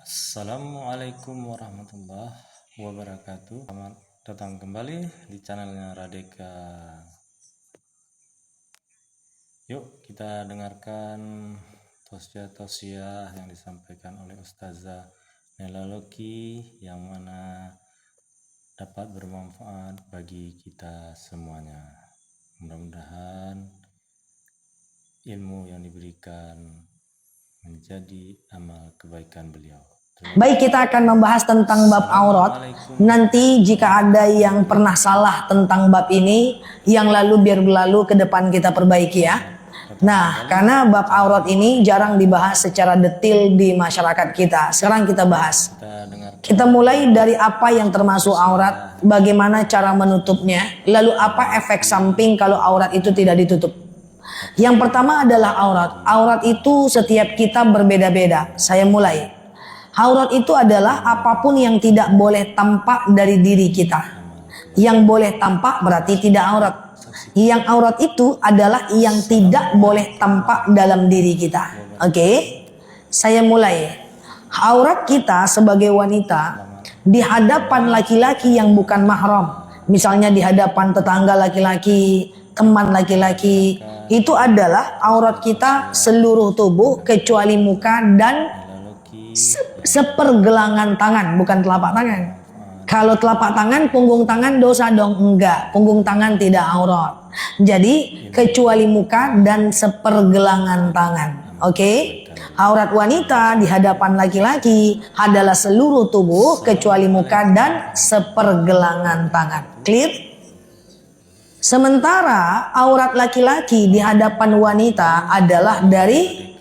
Assalamualaikum warahmatullahi wabarakatuh. Selamat datang kembali di channelnya Radeka. Yuk kita dengarkan tausiah yang disampaikan oleh Ustazah Nela Loki, yang mana dapat bermanfaat bagi kita semuanya. Mudah-mudahan ilmu yang diberikan menjadi amal kebaikan beliau. Baik, kita akan membahas tentang bab aurat. Nanti jika ada yang pernah salah tentang bab ini, yang lalu biar berlalu, ke depan kita perbaiki ya. Nah, karena bab aurat ini jarang dibahas secara detail di masyarakat kita. Sekarang kita bahas. Kita mulai dari apa yang termasuk aurat, bagaimana cara menutupnya, lalu apa efek samping kalau aurat itu tidak ditutup. Yang pertama adalah aurat. Aurat itu setiap kita berbeda-beda. Saya mulai. Aurat itu adalah apapun yang tidak boleh tampak dari diri kita. Yang boleh tampak berarti tidak aurat. Yang aurat itu adalah yang tidak boleh tampak dalam diri kita. Oke? Saya mulai. Aurat kita sebagai wanita di hadapan laki-laki yang bukan mahram. Misalnya di hadapan tetangga laki-laki, teman laki-laki, itu adalah aurat kita seluruh tubuh kecuali muka dan sepergelangan tangan, bukan telapak tangan. Kalau telapak tangan, punggung tangan dosa dong? Enggak, punggung tangan tidak aurat. Jadi kecuali muka dan sepergelangan tangan. Oke? Aurat wanita di hadapan laki-laki adalah seluruh tubuh kecuali muka dan sepergelangan tangan. Clear? Sementara aurat laki-laki di hadapan wanita adalah dari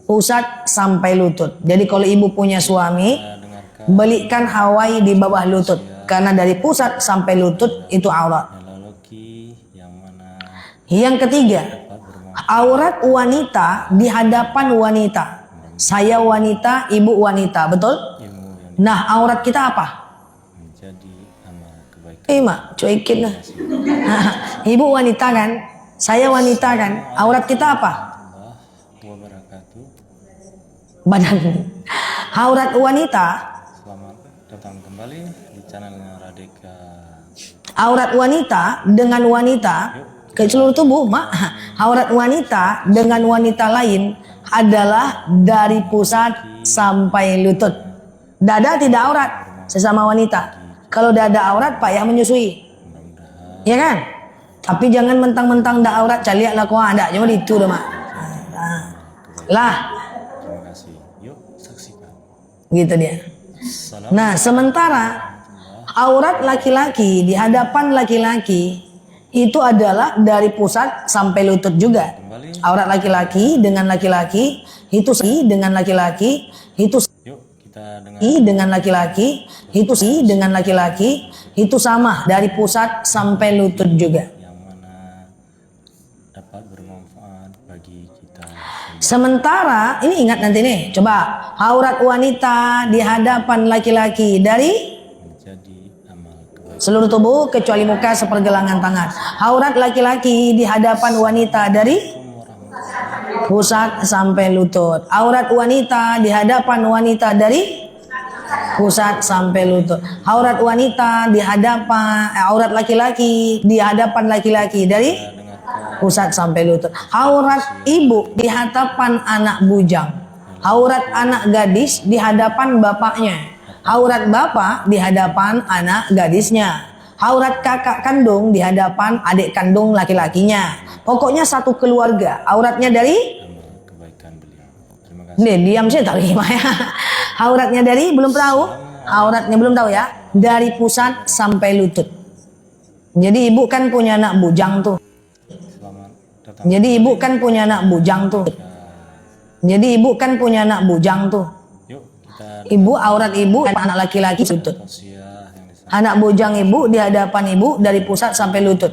pusat sampai lutut. Jadi kalau ibu punya suami, belikan Hawaii di bawah lutut, karena dari pusat sampai lutut itu aurat. Yang ketiga, aurat wanita di hadapan wanita. Saya wanita, ibu wanita, betul? Nah, aurat kita apa? Mak, cuekin lah. Ibu wanita kan, saya wanita kan. Aurat kita apa? Badan. Aurat wanita. Selamat datang kembali di channelnya Radeka. Aurat wanita dengan wanita ke seluruh tubuh, mak. Aurat wanita dengan wanita lain adalah dari pusat sampai lutut. Dada tidak aurat sesama wanita. Kalau dada aurat payah menyusui, ya kan? Tapi jangan mentang-mentang dak aurat caliak lah kau ada, cuma itu dah mak. Lah. Gitu dia. Nah, sementara aurat laki-laki di hadapan laki-laki itu adalah dari pusat sampai lutut juga. Aurat laki-laki dengan laki-laki itu dengan laki-laki itu dengan laki-laki itu dengan laki-laki itu sama dari pusat sampai lutut juga. Sementara ini ingat nanti nih, coba aurat wanita di hadapan laki-laki dari seluruh tubuh kecuali muka sepergelangan tangan. Aurat laki-laki di hadapan wanita dari pusat sampai lutut. Aurat wanita di hadapan wanita dari pusat sampai lutut. Aurat wanita di hadapan aurat laki-laki di hadapan laki-laki dari pusat sampai lutut. Aurat ibu di hadapan anak bujang. Aurat anak gadis di hadapan bapaknya. Aurat bapak di hadapan anak gadisnya. Aurat kakak kandung di hadapan adik kandung laki-lakinya. Pokoknya satu keluarga. Auratnya dari diam sih tak gimana. Auratnya dari belum tahu. Auratnya belum tahu ya. Dari pusat sampai lutut. Jadi ibu kan punya anak bujang tuh. Jadi ibu kan punya anak bujang tuh. Jadi ibu kan punya anak bujang tuh. Ibu aurat ibu anak laki-laki lutut. Anak bujang ibu di hadapan ibu dari pusat sampai lutut.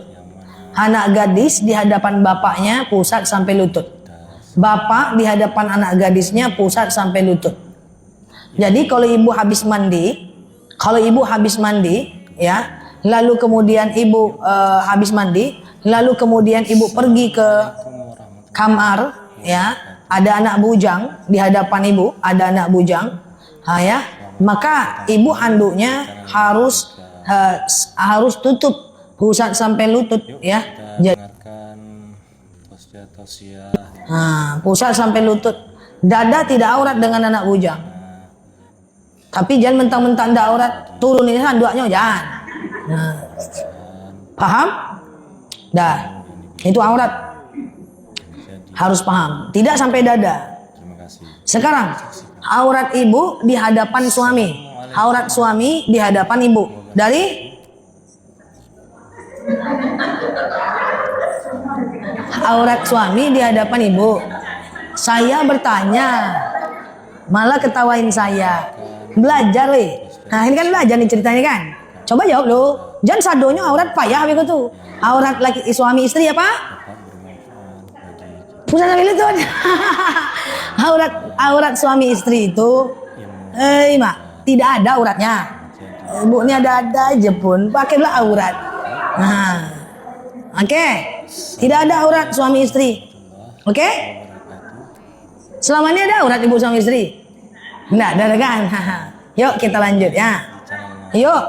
Anak gadis di hadapan bapaknya pusat sampai lutut. Bapak di hadapan anak gadisnya pusat sampai lutut. Jadi kalau ibu habis mandi, ya, lalu kemudian ibu habis mandi, lalu kemudian ibu pergi ke kamar, ya, ada anak bujang di hadapan ibu, ada anak bujang. Ya, maka ibu handuknya harus tutup pusat sampai lutut ya. Dengarkan tausiah. Pusat sampai lutut. Dada tidak aurat dengan anak bujang. Tapi jangan mentang-mentang tidak aurat turunin handuknya jangan. Paham? Dah. Itu aurat. Harus paham. Tidak sampai dada. Terima kasih. Sekarang aurat ibu di hadapan suami. Aurat suami di hadapan ibu. Dari aurat suami di hadapan ibu. Saya bertanya, malah ketawain saya. Belajar weh. Nah ini kan belajar nih ceritanya kan. Coba jawab lo. Jangan sadonya aurat payah begitu. Aurat laki suami istri apa? Pusat sampai lutut. aurat suami istri itu, mak tidak ada auratnya. Ibu ini ada aja pun, pakailah aurat. Oke. Tidak ada aurat suami istri. Oke? Selama ini ada aurat ibu suami istri? Enggak ada kan? Yuk kita lanjut ya. Yuk.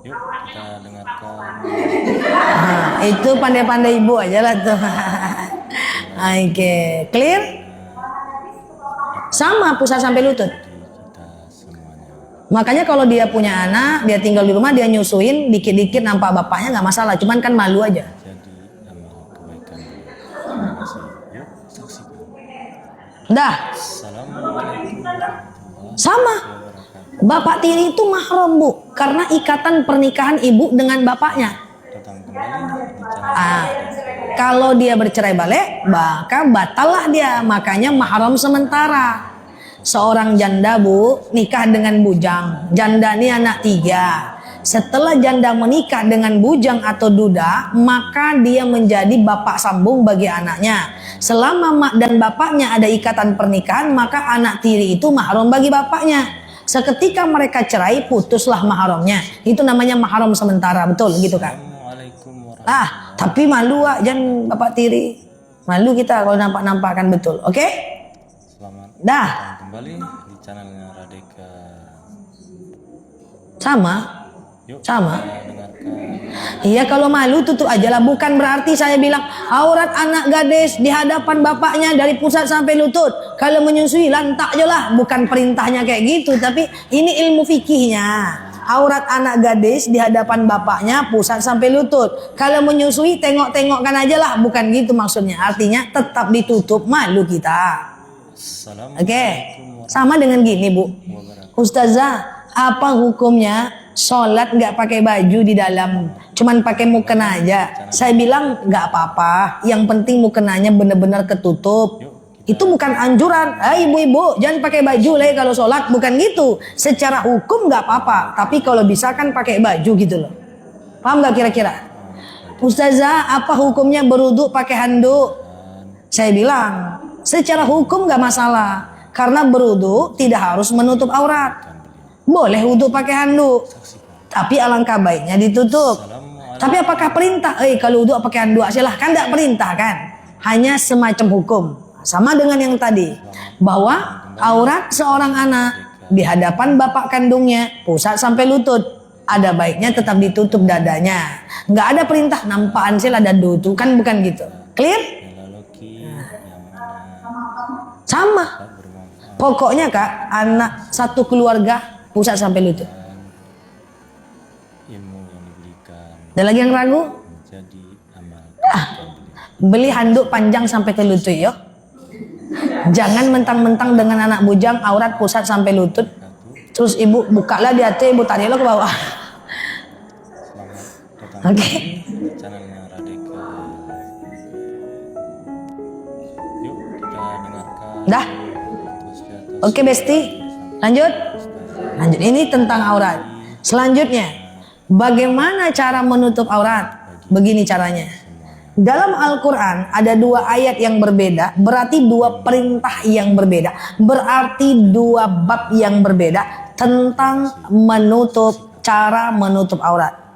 Yuk kita dengarkan. Itu pandai-pandai ibu aja lah tuh. Oke, clear? Sama pusat sampai lutut. Kita semuanya. Makanya kalau dia punya anak, dia tinggal di rumah, dia nyusuin dikit-dikit nampak bapaknya nggak masalah, cuman kan malu aja. Jadi amal kebaikan. Terima kasih. Yuk saksikan. Dah, Assalamualaikum warahmatullahi sama. Bapak tiri itu mahram bu, karena ikatan pernikahan ibu dengan bapaknya. Datang kembali di channel. Kalau dia bercerai balik, maka batallah dia. Makanya mahram sementara. Seorang janda bu nikah dengan bujang. Janda ini anak 3. Setelah janda menikah dengan bujang atau duda, maka dia menjadi bapak sambung bagi anaknya. Selama mak dan bapaknya ada ikatan pernikahan, maka anak tiri itu mahram bagi bapaknya. Seketika mereka cerai, putuslah mahramnya. Itu namanya mahram sementara, betul gitu kan? Assalamualaikum warahmatullahi. Tapi malu jangan bapak tiri. Malu kita kalau nampak-nampakkan betul. Oke? Selamat Dah. datang kembali di channelnya Radeka. Sama. Yuk Sama. kita dengarkan. Iya kalau malu tutup aja lah. Bukan berarti saya bilang aurat anak gadis di hadapan bapaknya dari pusat sampai lutut. Kalau menyusui lantak aja lah. Bukan perintahnya kayak gitu. Tapi ini ilmu fikihnya. Aurat anak gadis di hadapan bapaknya pusat sampai lutut. Kalau menyusui tengok-tengokkan aja lah. Bukan gitu maksudnya. Artinya tetap ditutup, malu kita. Oke. Sama dengan gini bu. Ustazah, apa hukumnya sholat nggak pakai baju di dalam, cuman pakai mukena aja? Saya bilang nggak apa-apa, yang penting mukenanya benar-benar ketutup. Itu bukan anjuran, ibu-ibu jangan pakai baju lah kalau sholat, bukan gitu. Secara hukum nggak apa-apa, tapi kalau bisa kan pakai baju gitu loh. Paham nggak kira-kira? Ustazah, apa hukumnya berwudu pakai handuk? Saya bilang secara hukum nggak masalah, karena berwudu tidak harus menutup aurat. Boleh wudu pakai handuk, tapi alangkah baiknya ditutup. Tapi apakah perintah? Kalau wudu pakai handuk, silahkan, tidak perintah kan? Hanya semacam hukum. Sama dengan yang tadi, bahwa aurat seorang anak di hadapan bapak kandungnya pusat sampai lutut, ada baiknya tetap ditutup dadanya. Nggak ada perintah nampakan sila dadu itu kan, bukan gitu. Clear? Sama. Pokoknya kak, anak satu keluarga pusat sampai lutut. Ilmu yang diberikan Ada lagi yang ragu? menjadi amal. Beli handuk panjang sampai ke lutut yo. Jangan mentang-mentang dengan anak bujang aurat pusat sampai lutut. Terus ibu bukalah di hati, ibu tarik lo ke bawah. Selamat datang Oke. di channelnya Radeka. Yuk kita dengarkan. Dah. Oke Besti. Lanjut. Lanjut. Ini tentang aurat. Selanjutnya, bagaimana cara menutup aurat? Begini caranya. Dalam Al-Quran ada 2 ayat yang berbeda, berarti 2 perintah yang berbeda, berarti 2 bab yang berbeda tentang cara menutup aurat.